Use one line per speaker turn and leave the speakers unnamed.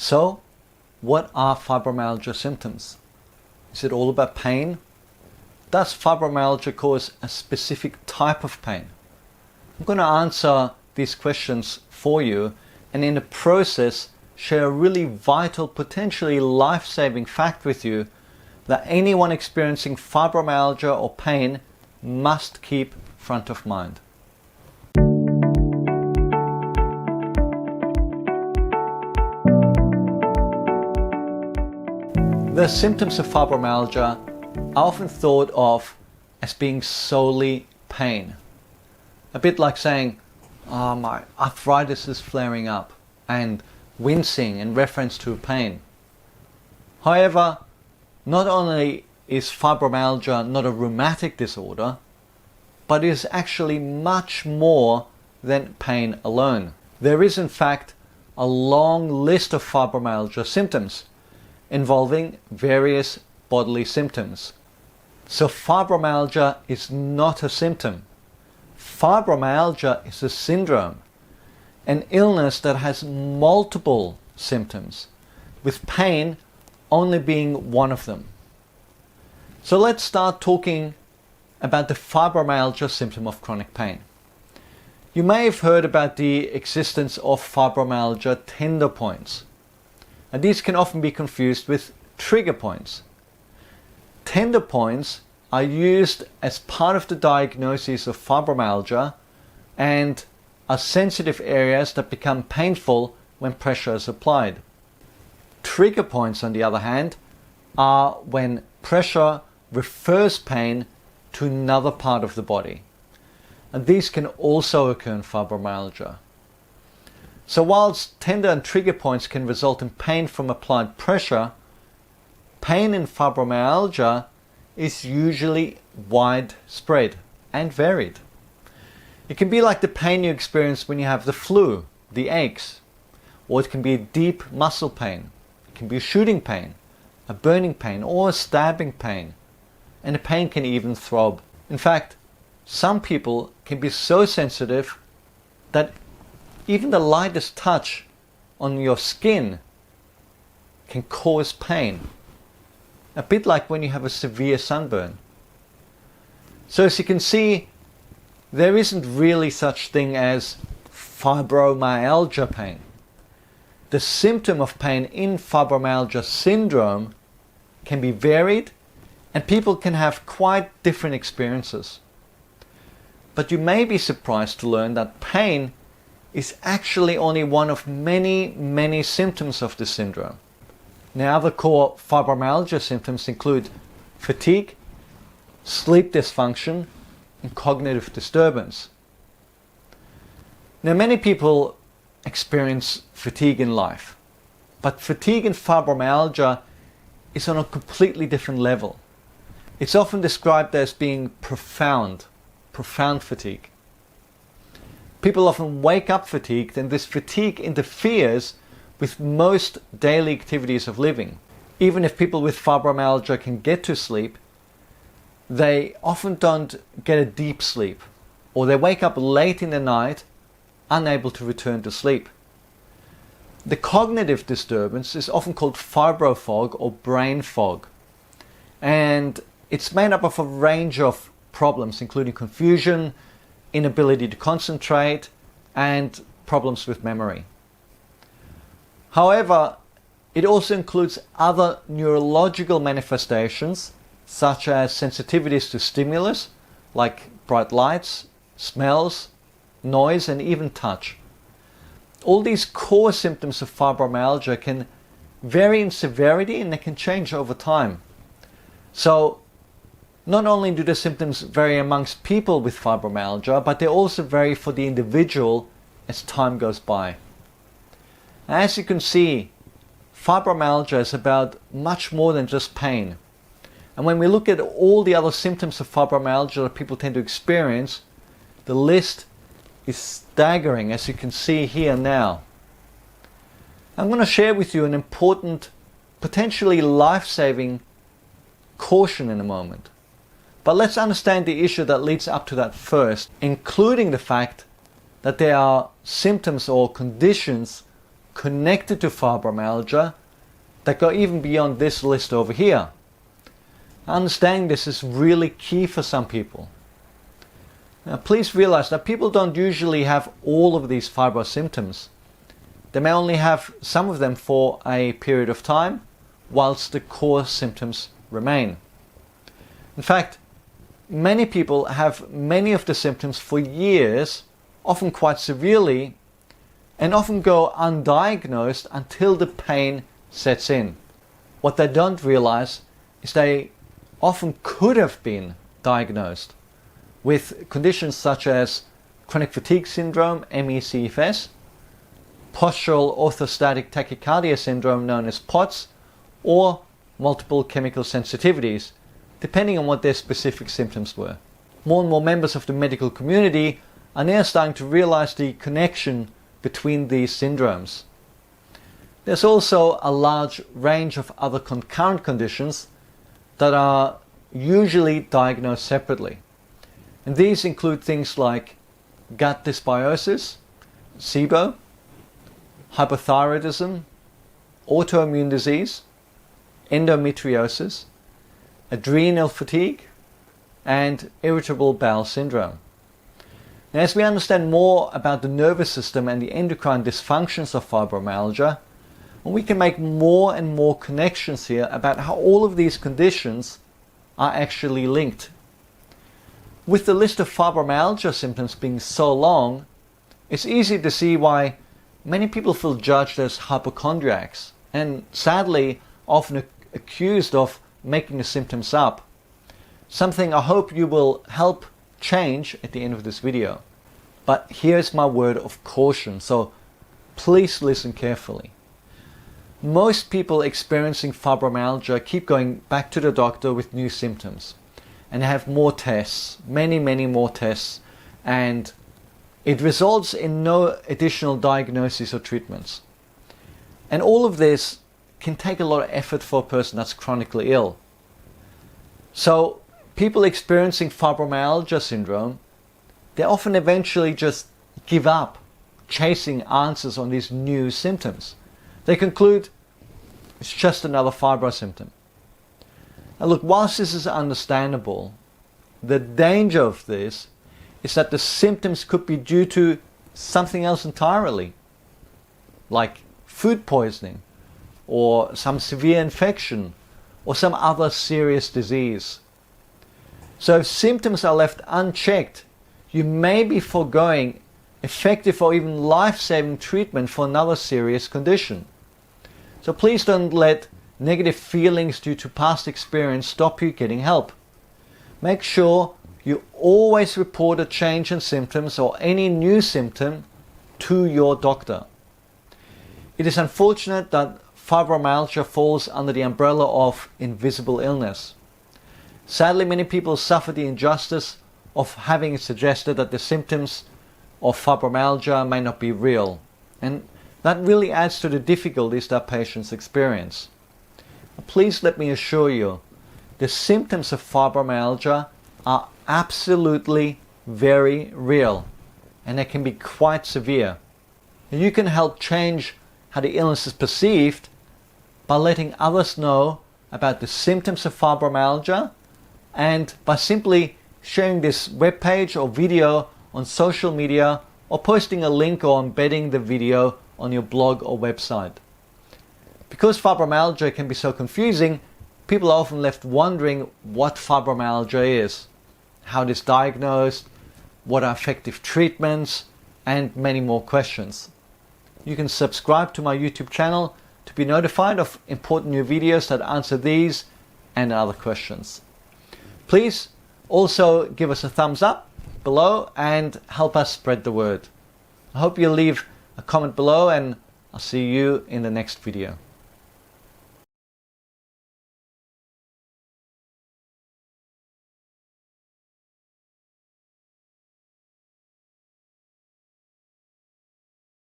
So, what are fibromyalgia symptoms? Is it all about pain? Does fibromyalgia cause a specific type of pain? I'm going to answer these questions for you, and in the process share a really vital, potentially life-saving fact with you that anyone experiencing fibromyalgia or pain must keep front of mind. The symptoms of fibromyalgia are often thought of as being solely pain. A bit like saying, "Oh, my arthritis is flaring up," and wincing in reference to pain. However, not only is fibromyalgia not a rheumatic disorder, but it is actually much more than pain alone. There is in fact a long list of fibromyalgia symptoms involving various bodily symptoms. So fibromyalgia is not a symptom. Fibromyalgia is a syndrome, an illness that has multiple symptoms, with pain only being one of them. So let's start talking about the fibromyalgia symptom of chronic pain. You may have heard about the existence of fibromyalgia tender points. And these can often be confused with trigger points. Tender points are used as part of the diagnosis of fibromyalgia and are sensitive areas that become painful when pressure is applied. Trigger points, on the other hand, are when pressure refers pain to another part of the body. And these can also occur in fibromyalgia. So whilst tender and trigger points can result in pain from applied pressure, pain in fibromyalgia is usually widespread and varied. It can be like the pain you experience when you have the flu, the aches, or it can be a deep muscle pain. It can be a shooting pain, a burning pain, or a stabbing pain, and the pain can even throb. In fact, some people can be so sensitive that even the lightest touch on your skin can cause pain. A bit like when you have a severe sunburn. So as you can see, there isn't really such thing as fibromyalgia pain. The symptom of pain in fibromyalgia syndrome can be varied, and people can have quite different experiences. But you may be surprised to learn that pain is actually only one of many symptoms of this syndrome. Now, other core fibromyalgia symptoms include fatigue, sleep dysfunction, and cognitive disturbance. Now, many people experience fatigue in life, but fatigue in fibromyalgia is on a completely different level. It's often described as being profound fatigue. People often wake up fatigued, and this fatigue interferes with most daily activities of living. Even if people with fibromyalgia can get to sleep, they often don't get a deep sleep, or they wake up late in the night, unable to return to sleep. The cognitive disturbance is often called fibrofog or brain fog, and it's made up of a range of problems, including confusion, inability to concentrate, and problems with memory. However, it also includes other neurological manifestations such as sensitivities to stimulus like bright lights, smells, noise, and even touch. All these core symptoms of fibromyalgia can vary in severity, and they can change over time. So not only do the symptoms vary amongst people with fibromyalgia, but they also vary for the individual as time goes by. As you can see, fibromyalgia is about much more than just pain. And when we look at all the other symptoms of fibromyalgia that people tend to experience, the list is staggering, as you can see here now. I'm going to share with you an important, potentially life-saving caution in a moment. But let's understand the issue that leads up to that first, including the fact that there are symptoms or conditions connected to fibromyalgia that go even beyond this list over here. Understanding this is really key for some people. Now, please realize that people don't usually have all of these fibro symptoms. They may only have some of them for a period of time, whilst the core symptoms remain. In fact, many people have many of the symptoms for years, often quite severely, and often go undiagnosed until the pain sets in. What they don't realize is they often could have been diagnosed with conditions such as chronic fatigue syndrome, ME/CFS, postural orthostatic tachycardia syndrome known as POTS, or multiple chemical sensitivities, depending on what their specific symptoms were. More and more members of the medical community are now starting to realize the connection between these syndromes. There's also a large range of other concurrent conditions that are usually diagnosed separately. And these include things like gut dysbiosis, SIBO, hypothyroidism, autoimmune disease, endometriosis, adrenal fatigue, and irritable bowel syndrome. Now, as we understand more about the nervous system and the endocrine dysfunctions of fibromyalgia, we can make more and more connections here about how all of these conditions are actually linked. With the list of fibromyalgia symptoms being so long, it's easy to see why many people feel judged as hypochondriacs and sadly often accused of making the symptoms up. Something I hope you will help change at the end of this video. But here's my word of caution, so please listen carefully. Most people experiencing fibromyalgia keep going back to the doctor with new symptoms and have more tests, many more tests, and it results in no additional diagnosis or treatments. And all of this can take a lot of effort for a person that's chronically ill. So people experiencing fibromyalgia syndrome, they often eventually just give up chasing answers on these new symptoms. They conclude it's just another fibro symptom. Now look, whilst this is understandable, the danger of this is that the symptoms could be due to something else entirely, like food poisoning, or some severe infection, or some other serious disease. So if symptoms are left unchecked, you may be foregoing effective or even life-saving treatment for another serious condition. So please don't let negative feelings due to past experience stop you getting help. Make sure you always report a change in symptoms or any new symptom to your doctor. It is unfortunate that fibromyalgia falls under the umbrella of invisible illness. Sadly, many people suffer the injustice of having it suggested that the symptoms of fibromyalgia may not be real, and that really adds to the difficulties that patients experience. Please let me assure you, the symptoms of fibromyalgia are absolutely very real, and they can be quite severe. You can help change how the illness is perceived by letting others know about the symptoms of fibromyalgia, and by simply sharing this webpage or video on social media, or posting a link or embedding the video on your blog or website. Because fibromyalgia can be so confusing, people are often left wondering what fibromyalgia is, how it is diagnosed, what are effective treatments, and many more questions. You can subscribe to my YouTube channel to be notified of important new videos that answer these and other questions. Please also give us a thumbs up below and help us spread the word. I hope you'll leave a comment below, and I'll see you in the next video.